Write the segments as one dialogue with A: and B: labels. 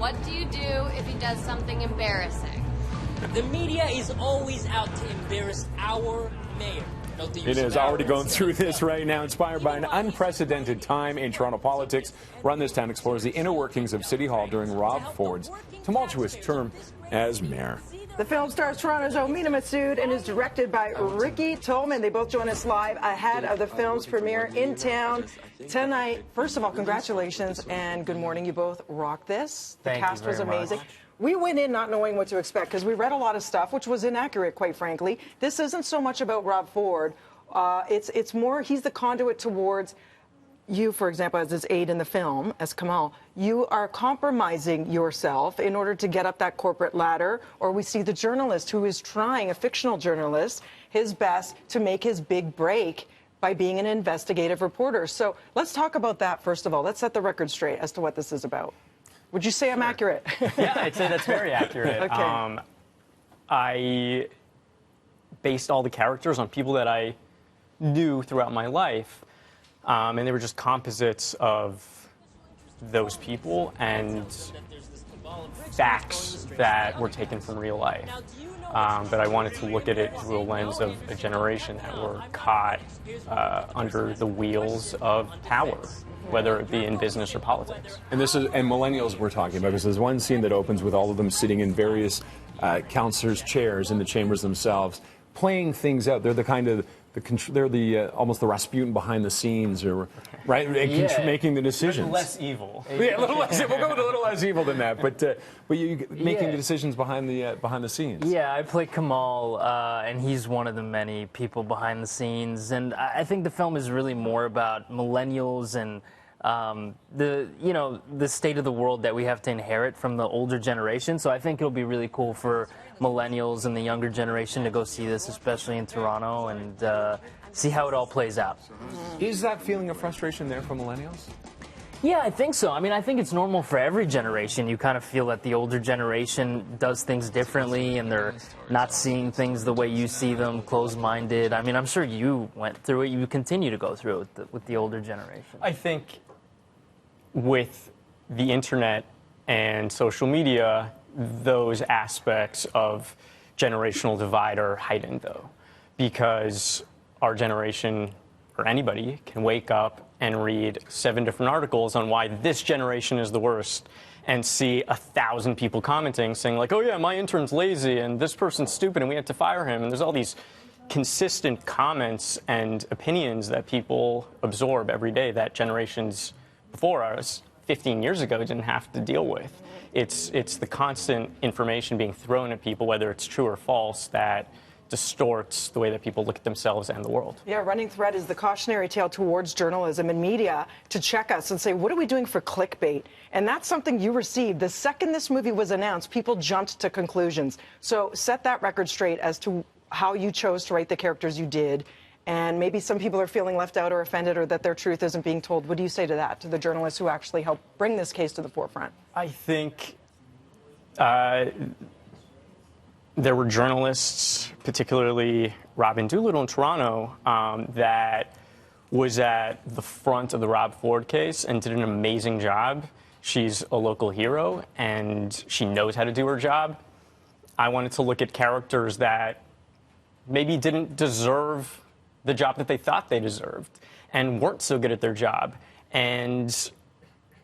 A: What do you do if he does something embarrassing?
B: The media is always out to embarrass our mayor.
C: It is already going through this right now. Inspired by an unprecedented time in Toronto politics, Run This Town explores the inner workings of City Hall during Rob Ford's tumultuous term as mayor.
D: The film stars Toronto's Omina Massoud and is directed by Ricky Tolman. They both join us live ahead of the film's premiere in town tonight. First of all, congratulations and good morning. You both rocked this. The cast was amazing. We went in not knowing what to expect because we read a lot of stuff, which was inaccurate, quite frankly. This isn't so much about Rob Ford. It's more he's the conduit towards you, for example, as his aide in the film, as Kamal. You are compromising yourself in order to get up that corporate ladder. Or we see the journalist who is trying, a fictional journalist, his best to make his big break by being an investigative reporter. So let's talk about that, first of all. Let's set the record straight as to what this is about. Would you say I'm accurate?
E: Yeah, I'd say that's very accurate.
D: Okay.
E: I based all the characters on people that I knew throughout my life, and they were just composites of those people and facts that were taken from real life. But I wanted to look at it through a lens of a generation that were caught under the wheels of power, whether it be in business or politics.
C: And millennials we're talking about, because there's one scene that opens with all of them sitting in various counselors' chairs in the chambers themselves, playing things out. They're the kind of they're almost the Rasputin behind the scenes, or right, making the decisions.
E: Less evil.
C: Yeah, a little less. We'll go with a little less evil than that. But you making the decisions behind the scenes.
F: Yeah, I play Kamal, and he's one of the many people behind the scenes. And I think the film is really more about millennials and the state of the world that we have to inherit from the older generation. So I think it'll be really cool for millennials and the younger generation to go see this, especially in Toronto, and see how it all plays out.
C: Is that feeling of frustration there for millennials?
F: Yeah, I think so. I mean, I think it's normal for every generation. You kind of feel that the older generation does things differently, and they're not seeing things the way you see them, closed-minded. I mean, I'm sure you went through it. You continue to go through it with the older generation.
E: I think with the internet and social media, those aspects of generational divide are heightened, though, because our generation, or anybody, can wake up and read 7 different articles on why this generation is the worst, and see 1,000 people commenting saying, like, oh yeah, my intern's lazy and this person's stupid and we had to fire him. And there's all these consistent comments and opinions that people absorb every day that generations before us 15 years ago didn't have to deal with. It's the constant information being thrown at people, whether it's true or false, that distorts the way that people look at themselves and the world.
D: Yeah, running thread is the cautionary tale towards journalism and media to check us and say, what are we doing for clickbait? And that's something you received. The second this movie was announced, people jumped to conclusions. So set that record straight as to how you chose to write the characters you did. And maybe some people are feeling left out or offended, or that their truth isn't being told. What do you say to that, to the journalists who actually helped bring this case to the forefront?
E: I think there were journalists, particularly Robin Doolittle in Toronto, that was at the front of the Rob Ford case and did an amazing job. She's a local hero, and she knows how to do her job. I wanted to look at characters that maybe didn't deserve the job that they thought they deserved and weren't so good at their job and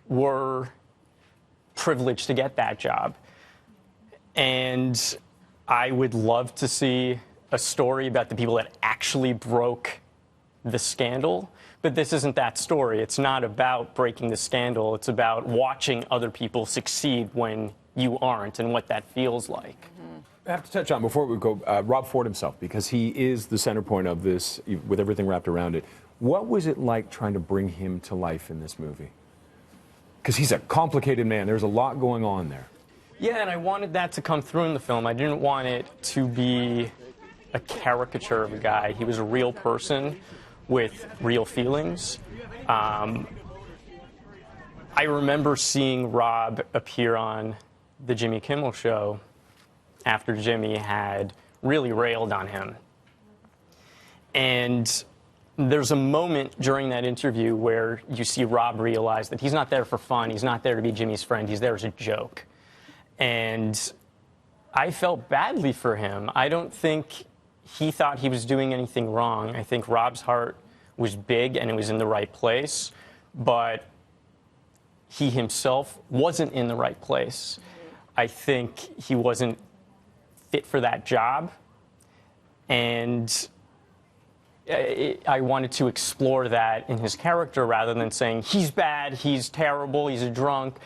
E: were privileged to get that job. And I would love to see a story about the people that actually broke the scandal, but this isn't that story. It's not about breaking the scandal. It's about watching other people succeed when you aren't and what that feels like.
C: I have to touch on, before we go, Rob Ford himself, because he is the center point of this, with everything wrapped around it. What was it like trying to bring him to life in this movie? Because he's a complicated man. There's a lot going on there.
E: Yeah, and I wanted that to come through in the film. I didn't want it to be a caricature of a guy. He was a real person with real feelings. I remember seeing Rob appear on the Jimmy Kimmel Show after Jimmy had really railed on him. And there's a moment during that interview where you see Rob realize that he's not there for fun. He's not there to be Jimmy's friend. He's there as a joke. And I felt badly for him. I don't think he thought he was doing anything wrong. I think Rob's heart was big and it was in the right place, but he himself wasn't in the right place. I think he wasn't fit for that job, and I wanted to explore that in his character rather than saying he's bad, he's terrible, he's a drunk.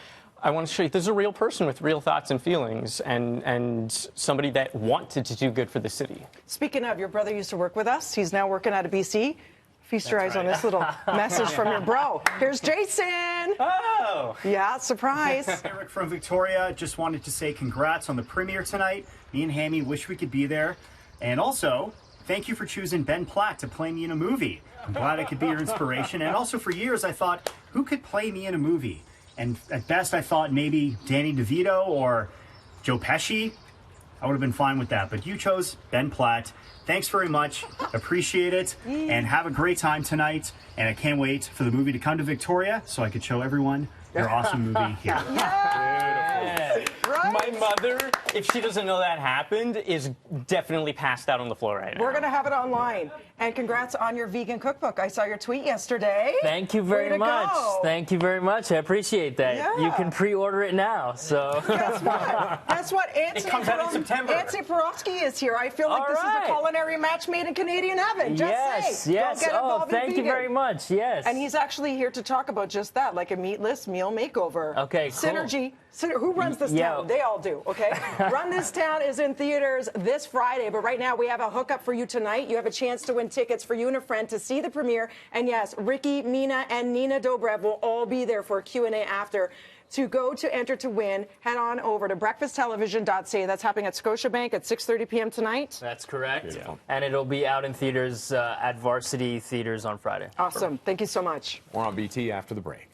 E: I want to show you there's a real person with real thoughts and feelings, and somebody that wanted to do good for the city.
D: Speaking of, your brother used to work with us. He's now working out of BC. Feast your eyes on this little message from your bro. Here's Jason.
G: Oh!
D: Yeah, surprise.
G: Eric from Victoria, just wanted to say congrats on the premiere tonight. Me and Hammy wish we could be there. And also, thank you for choosing Ben Platt to play me in a movie. I'm glad I could be your inspiration. And also, for years, I thought, who could play me in a movie? And at best, I thought maybe Danny DeVito or Joe Pesci. I would have been fine with that. But you chose Ben Platt. Thanks very much. Appreciate it. And have a great time tonight. And I can't wait for the movie to come to Victoria so I could show everyone your awesome movie here.
D: Right?
E: My mother, if she doesn't know that happened, is definitely passed out on the floor right now.
D: We're going to have it online. And congrats on your vegan cookbook. I saw your tweet yesterday.
F: Thank you
D: Way
F: very
D: to
F: much.
D: go.
F: Thank you very much. I appreciate that.
D: Yeah.
F: You can pre-order it now. So
D: Guess what? Guess what? Anthony
E: comes out in September.
D: Anthony Porofsky is here. I feel like
F: All
D: this is
F: right.
D: a culinary match made in Canadian heaven. Just
F: yes,
D: say.
F: yes.
D: Go get
F: Oh,
D: involved in
F: thank you
D: vegan.
F: very much. Yes.
D: And he's actually here to talk about just that, like a meatless meal makeover.
F: Okay, cool.
D: Synergy. Who runs this
F: Yeah.
D: town? They all do, okay? Run This Town is in theaters this Friday, but right now we have a hookup for you tonight. You have a chance to win tickets for you and a friend to see the premiere. And yes, Ricky, Mina, and Nina Dobrev will all be there for a Q&A after. To go to enter to win, head on over to breakfasttelevision.ca. That's happening at Scotiabank at 6:30 p.m. tonight.
F: That's correct. And it'll be out in theaters at Varsity Theaters on Friday.
D: Awesome. Thank you so much.
C: More on BT after the break.